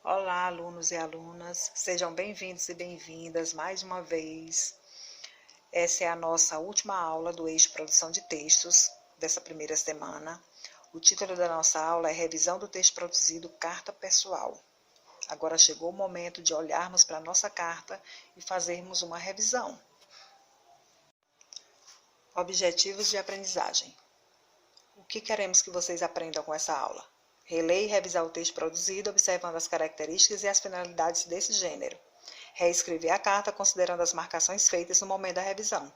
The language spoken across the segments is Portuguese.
Olá, alunos e alunas, sejam bem-vindos e bem-vindas mais uma vez. Essa é a nossa última aula do eixo Produção de Textos dessa primeira semana. O título da nossa aula é Revisão do Texto Produzido, Carta Pessoal. Agora chegou o momento de olharmos para a nossa carta e fazermos uma revisão. Objetivos de aprendizagem. O que queremos que vocês aprendam com essa aula? Reler e revisar o texto produzido, observando as características e as finalidades desse gênero. Reescrever a carta, considerando as marcações feitas no momento da revisão.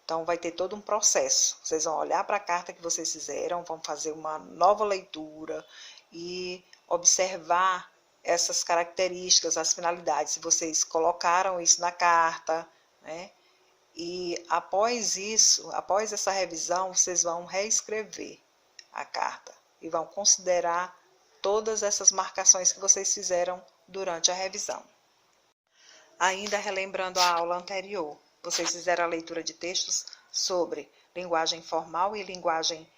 Então, vai ter todo um processo. Vocês vão olhar para a carta que vocês fizeram, vão fazer uma nova leitura e observar essas características, as finalidades. Se vocês colocaram isso na carta, né? E após isso, após essa revisão, vocês vão reescrever a carta e vão considerar todas essas marcações que vocês fizeram durante a revisão. Ainda relembrando a aula anterior, vocês fizeram a leitura de textos sobre linguagem formal e linguagem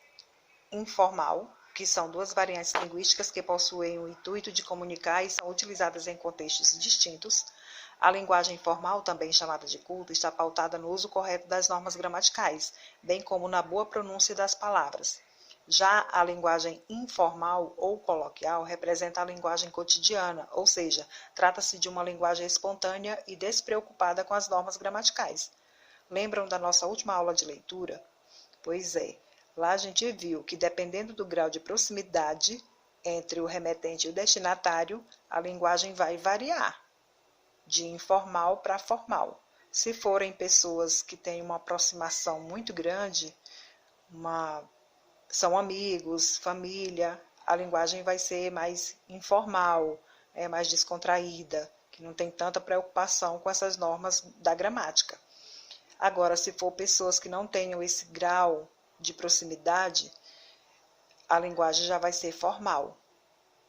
informal, que são duas variantes linguísticas que possuem o intuito de comunicar e são utilizadas em contextos distintos. A linguagem formal, também chamada de culta, está pautada no uso correto das normas gramaticais, bem como na boa pronúncia das palavras. Já a linguagem informal ou coloquial representa a linguagem cotidiana, ou seja, trata-se de uma linguagem espontânea e despreocupada com as normas gramaticais. Lembram da nossa última aula de leitura? Pois é, lá a gente viu que dependendo do grau de proximidade entre o remetente e o destinatário, a linguagem vai variar de informal para formal. Se forem pessoas que têm uma aproximação muito grande, são amigos, família, a linguagem vai ser mais informal, mais descontraída, que não tem tanta preocupação com essas normas da gramática. Agora, se for pessoas que não tenham esse grau de proximidade, a linguagem já vai ser formal,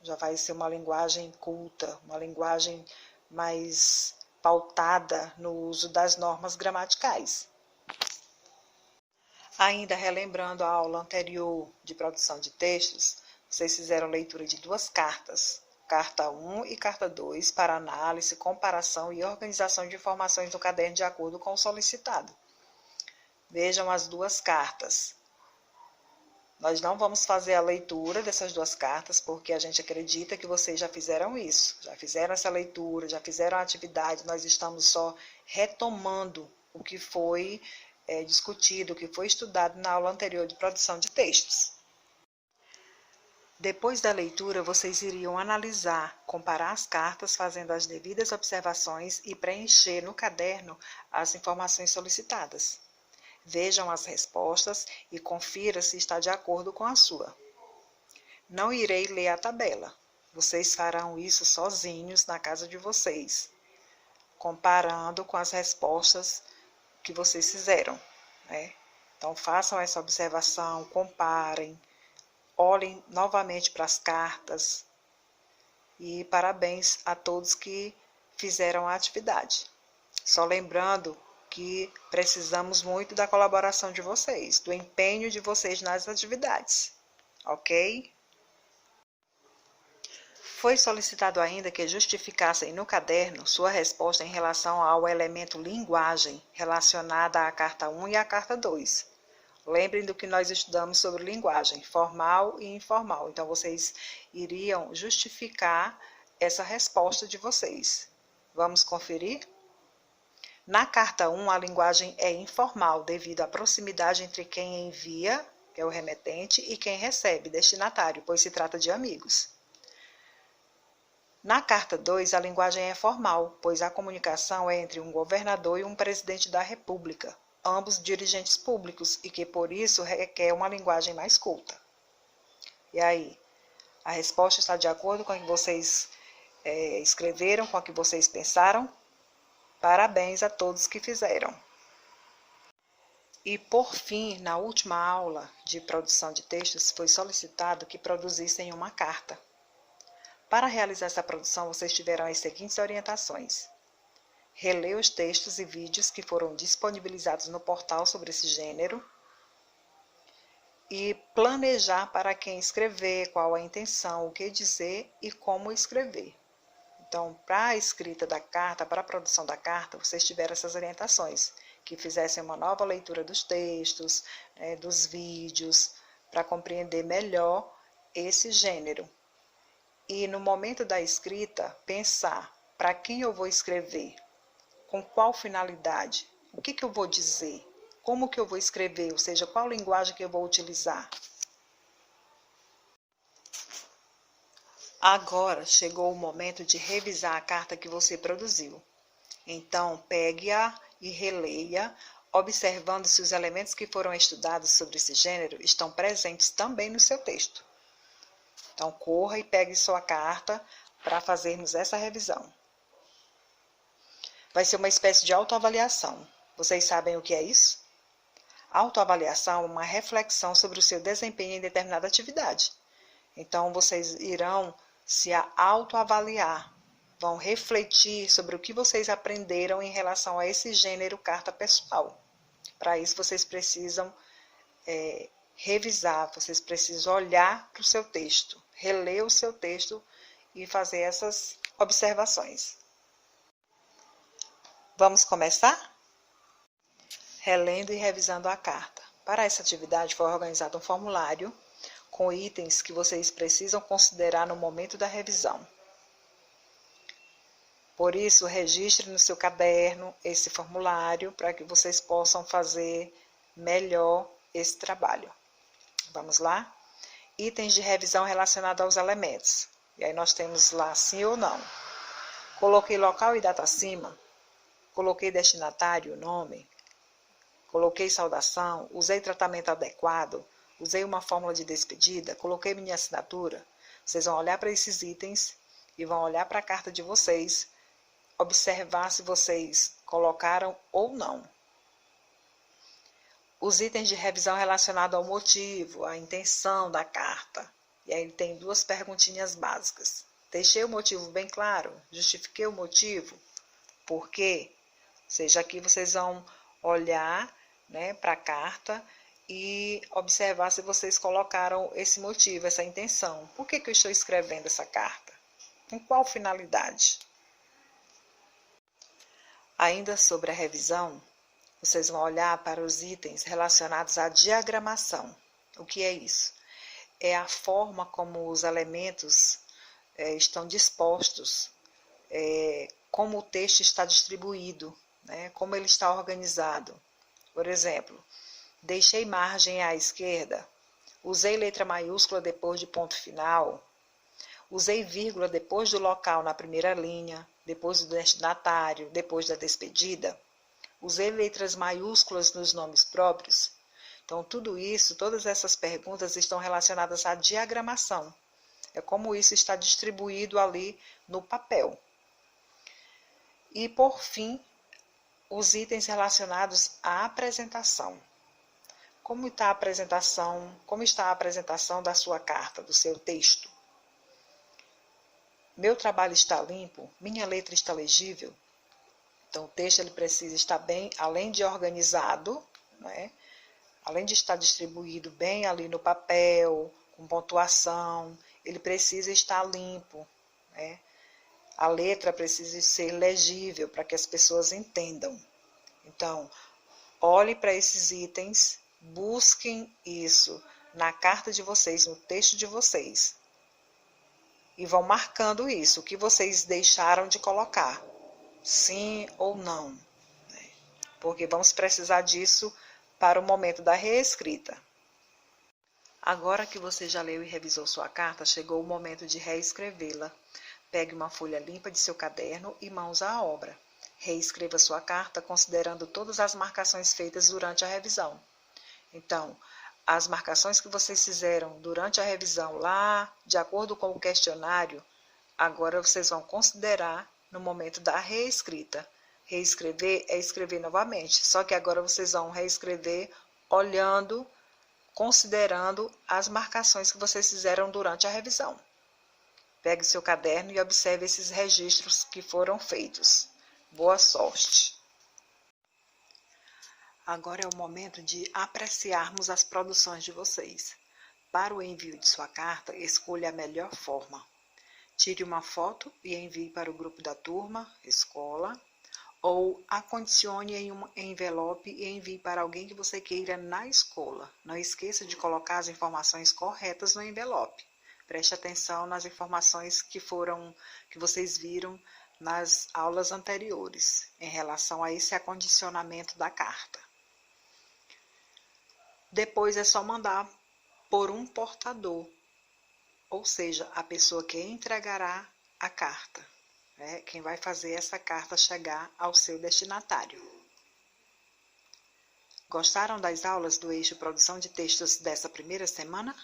já vai ser uma linguagem culta, uma linguagem mais pautada no uso das normas gramaticais. Ainda relembrando a aula anterior de produção de textos, vocês fizeram leitura de duas cartas, Carta 1 e Carta 2, para análise, comparação e organização de informações do caderno de acordo com o solicitado. Vejam as duas cartas. Nós não vamos fazer a leitura dessas duas cartas, porque a gente acredita que vocês já fizeram isso, já fizeram essa leitura, já fizeram a atividade, nós estamos só retomando o que foi discutido, o que foi estudado na aula anterior de produção de textos. Depois da leitura, vocês iriam analisar, comparar as cartas, fazendo as devidas observações e preencher no caderno as informações solicitadas. Vejam as respostas e confira se está de acordo com a sua. Não irei ler a tabela. Vocês farão isso sozinhos na casa de vocês, comparando com as respostas que vocês fizeram, né? Então, façam essa observação, comparem, olhem novamente para as cartas e parabéns a todos que fizeram a atividade. Só lembrando que precisamos muito da colaboração de vocês, do empenho de vocês nas atividades, ok? Foi solicitado ainda que justificassem no caderno sua resposta em relação ao elemento linguagem relacionada à carta 1 e à carta 2. Lembrem do que nós estudamos sobre linguagem, formal e informal. Então, vocês iriam justificar essa resposta de vocês. Vamos conferir? Na carta 1, a linguagem é informal, devido à proximidade entre quem envia, que é o remetente, e quem recebe, destinatário, pois se trata de amigos. Na carta 2, a linguagem é formal, pois a comunicação é entre um governador e um presidente da República, ambos dirigentes públicos, e que por isso requer uma linguagem mais culta. E aí, a resposta está de acordo com o que vocês escreveram, com o que vocês pensaram? Parabéns a todos que fizeram. E, por fim, na última aula de produção de textos, foi solicitado que produzissem uma carta. Para realizar essa produção, vocês tiveram as seguintes orientações: reler os textos e vídeos que foram disponibilizados no portal sobre esse gênero e planejar para quem escrever, qual a intenção, o que dizer e como escrever. Então, para a escrita da carta, para a produção da carta, vocês tiveram essas orientações, que fizessem uma nova leitura dos textos, dos vídeos, para compreender melhor esse gênero. E no momento da escrita, pensar para quem eu vou escrever, com qual finalidade, o que eu vou dizer, como que eu vou escrever, ou seja, qual linguagem que eu vou utilizar. Agora chegou o momento de revisar a carta que você produziu. Então, pegue-a e releia, observando se os elementos que foram estudados sobre esse gênero estão presentes também no seu texto. Então, corra e pegue sua carta para fazermos essa revisão. Vai ser uma espécie de autoavaliação. Vocês sabem o que é isso? Autoavaliação é uma reflexão sobre o seu desempenho em determinada atividade. Então, vocês irão se autoavaliar, vão refletir sobre o que vocês aprenderam em relação a esse gênero carta pessoal. Para isso, vocês precisam revisar, vocês precisam olhar para o seu texto, reler o seu texto e fazer essas observações. Vamos começar? Relendo e revisando a carta. Para essa atividade foi organizado um formulário com itens que vocês precisam considerar no momento da revisão. Por isso, registre no seu caderno esse formulário para que vocês possam fazer melhor esse trabalho. Vamos lá? Itens de revisão relacionados aos elementos. E aí nós temos lá sim ou não. Coloquei local e data acima. Coloquei destinatário, nome. Coloquei saudação. Usei tratamento adequado. Usei uma fórmula de despedida, coloquei minha assinatura. Vocês vão olhar para esses itens e vão olhar para a carta de vocês, observar se vocês colocaram ou não. Os itens de revisão relacionados ao motivo, à intenção da carta. E aí tem duas perguntinhas básicas. Deixei o motivo bem claro? Justifiquei o motivo? Por quê? Ou seja, aqui vocês vão olhar, para a carta e observar se vocês colocaram esse motivo, essa intenção. Por que eu estou escrevendo essa carta? Com qual finalidade? Ainda sobre a revisão, vocês vão olhar para os itens relacionados à diagramação. O que é isso? É a forma como os elementos estão dispostos, como o texto está distribuído, como ele está organizado. Por exemplo, deixei margem à esquerda, usei letra maiúscula depois de ponto final, usei vírgula depois do local na primeira linha, depois do destinatário, depois da despedida, usei letras maiúsculas nos nomes próprios. Então, tudo isso, todas essas perguntas estão relacionadas à diagramação. É como isso está distribuído ali no papel. E, por fim, os itens relacionados à apresentação. Como está a apresentação da sua carta, do seu texto? Meu trabalho está limpo? Minha letra está legível? Então, o texto ele precisa estar bem, além de organizado, além de estar distribuído bem ali no papel, com pontuação, ele precisa estar limpo. A letra precisa ser legível para que as pessoas entendam. Então, olhe para esses itens, busquem isso na carta de vocês, no texto de vocês. E vão marcando isso, o que vocês deixaram de colocar, sim ou não. Porque vamos precisar disso para o momento da reescrita. Agora que você já leu e revisou sua carta, chegou o momento de reescrevê-la. Pegue uma folha limpa de seu caderno e mãos à obra. Reescreva sua carta considerando todas as marcações feitas durante a revisão. Então, as marcações que vocês fizeram durante a revisão lá, de acordo com o questionário, agora vocês vão considerar no momento da reescrita. Reescrever é escrever novamente, só que agora vocês vão reescrever olhando, considerando as marcações que vocês fizeram durante a revisão. Pegue seu caderno e observe esses registros que foram feitos. Boa sorte! Agora é o momento de apreciarmos as produções de vocês. Para o envio de sua carta, escolha a melhor forma. Tire uma foto e envie para o grupo da turma, escola, ou acondicione em um envelope e envie para alguém que você queira na escola. Não esqueça de colocar as informações corretas no envelope. Preste atenção nas informações que vocês viram nas aulas anteriores, em relação a esse acondicionamento da carta. Depois é só mandar por um portador, ou seja, a pessoa que entregará a carta, quem vai fazer essa carta chegar ao seu destinatário. Gostaram das aulas do eixo Produção de Textos dessa primeira semana?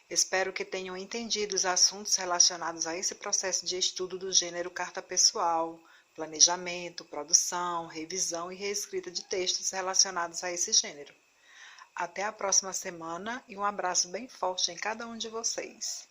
Espero que tenham entendido os assuntos relacionados a esse processo de estudo do gênero carta pessoal, planejamento, produção, revisão e reescrita de textos relacionados a esse gênero. Até a próxima semana e um abraço bem forte em cada um de vocês.